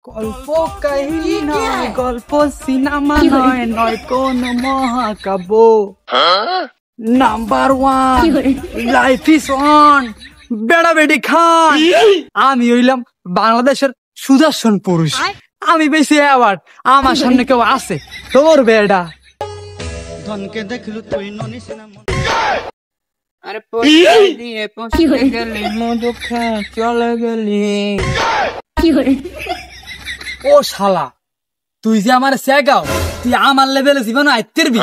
গল্প কাহিনী নয়, গল্প সিনেমা নয়, নয় কোন মহাকাব্য। Number one, life is one, বেড়া বেড়ি খান। আমি হইলাম বাংলাদেশের সুদর্শন পুরুষ। আমি বেশি অ্যাওয়ার্ড, আমার সামনে কেউ আছে তোর বেড়া। ধনকে দেখলু তুই ননি সিনেমা। আরে পয়সা দিয়ে পৌঁছে গেলি, মধু খেয়ে চলে গেলি। ও শালা, তুই যে আমার সেগাও, তুই আমার লেভেলে জীবন আইতেরবি।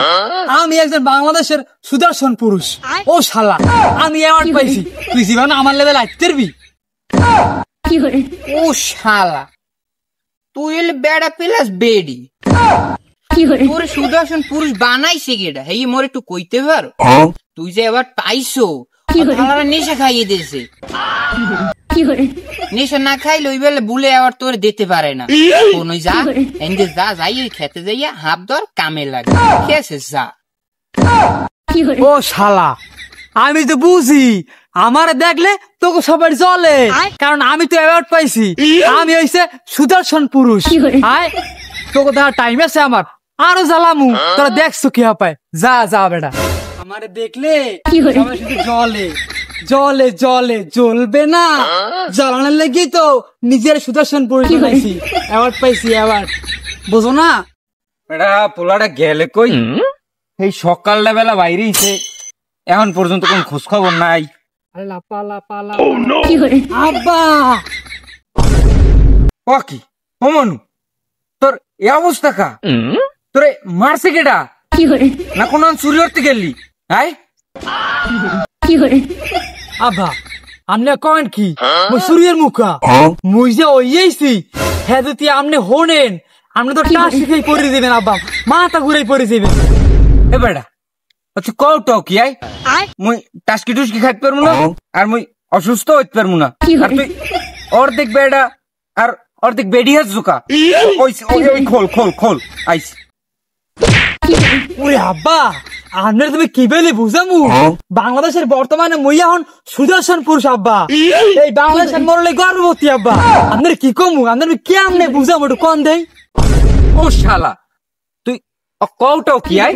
আমি একজন বাংলাদেশের সুদর্শন পুরুষ। ও শালা, আমি অ্যাওয়ার্ড পাইছি, তুই জীবন আমার লেভেলে আইতেরবি। ও শালা, তুই বেড়া পেলাস বেডি, তোর সুদর্শন পুরুষ বানাইছে গেডা। হেই মোর একটু কইতে পারো, তুই যে এবার পাইছো নেশা খাইয়ে দিয়েছে। নেশা না খাইলে ওই বেলে বুলে আবার তোর দিতে পারে না। কোন যা এনকে যা যাই ওই খেতে যাইয়া হাফ দর কামে লাগে খেয়েছে যা। ও শালা, আমি তো বুঝি আমার দেখলে তোকে সবাই চলে, কারণ আমি তো অ্যাওয়ার্ড পাইছি। আমি হইছে সুদর্শন পুরুষ। আয় তোকে দেওয়ার টাইম আছে আমার, আরো জ্বালামু। তোরা দেখছো কি পায়, যা যা বেটা। আমারে দেখলে সবাই শুধু জলে জলে জলে, জ্বলবে না। জ্বালানোর লেগে তো নিজের সুদর্শন পুরুষ বানাইছি, অ্যাওয়ার্ড পাইছি, অ্যাওয়ার্ড। বুঝো না বেটা পোলাটা গেলে কই? এই সকালটা বেলা বাইরেইছে, এখন পর্যন্ত কোন খোঁজ খবর নাই। আব্বা ও কি ও মনু, তোর এ অবস্থা কা? তোরে মারছে কেডা? না কোন চুরি করতে গেলি? আয় আব্বা, আমনে কন কি মই সূর্যের মুখা, মুই যে ওইছি হ্যাঁ যদি আমনে হোনেন, আমনে তো টাস শিখাই করে দিবেন আব্বা, মাথা ঘুরাই পড়ে যাবেন। এ বেটা আচ্ছা কওটো কি আয়? মুই টাস্কি টুস্কি খাইতে পারবো না, আর মুই অসুস্থ হইতে পারবো না। আর তুই অর্ধেক বেড়া আর অর্ধেক বেডি হাত জুকা। ওই খোল খোল খোল আইস। ওরে আব্বা, আপনার তুমি কি বলে বুঝামু? বাংলাদেশের বর্তমানে মই এখন সুদর্শন পুরুষ আব্বা। এই বাংলাদেশের মরলে গর্ভবতী আব্বা। আপনার কি কমু, আপনার কেমনে বুঝামু একটু কন দেই। ও শালা, তুই কওটো কি আয়?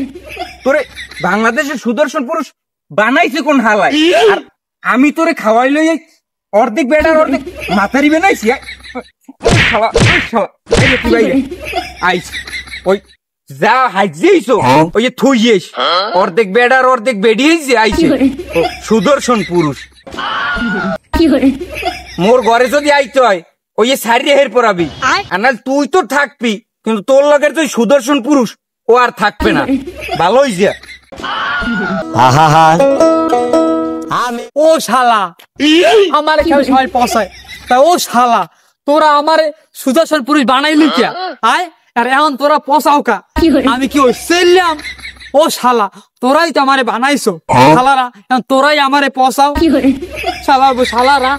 তোরে বাংলাদেশের সুদর্শন পুরুষ বানাইছে কোন হালায়? আর আমি তোরে খাওয়াই লই অর্ধেক বেড়ার অর্ধেক মাথারি বানাইছি। শালা শালা তুই বাইরে আইস। ওই যা হাইজিয়েছো ওই যে থুইয়েস, অর্ধেক বেড়ার অর্ধেক বেড়িয়েছে আইছে সুদর্শন পুরুষ। মোর ঘরে যদি আইতে হয় ওই যে শাড়ি হের পরাবি, আর না তুই তো থাকবি, কিন্তু তোর লগের তুই সুদর্শন পুরুষ ও আর থাকবে না। ভালো হইছে। ও শালা, আমারে কেউ সবাই পছায়, তা ও শালা তোরা আমারে সুদর্শন পুরুষ বানাইলি কে? আয় আর এখন তোরা পচাও কা? আমি কি ওই সেলাম? ও শালা, তোরাই তো আমারে বানাইছো শালারা, এখন তোরাই আমারে পচাও শালা শালারা।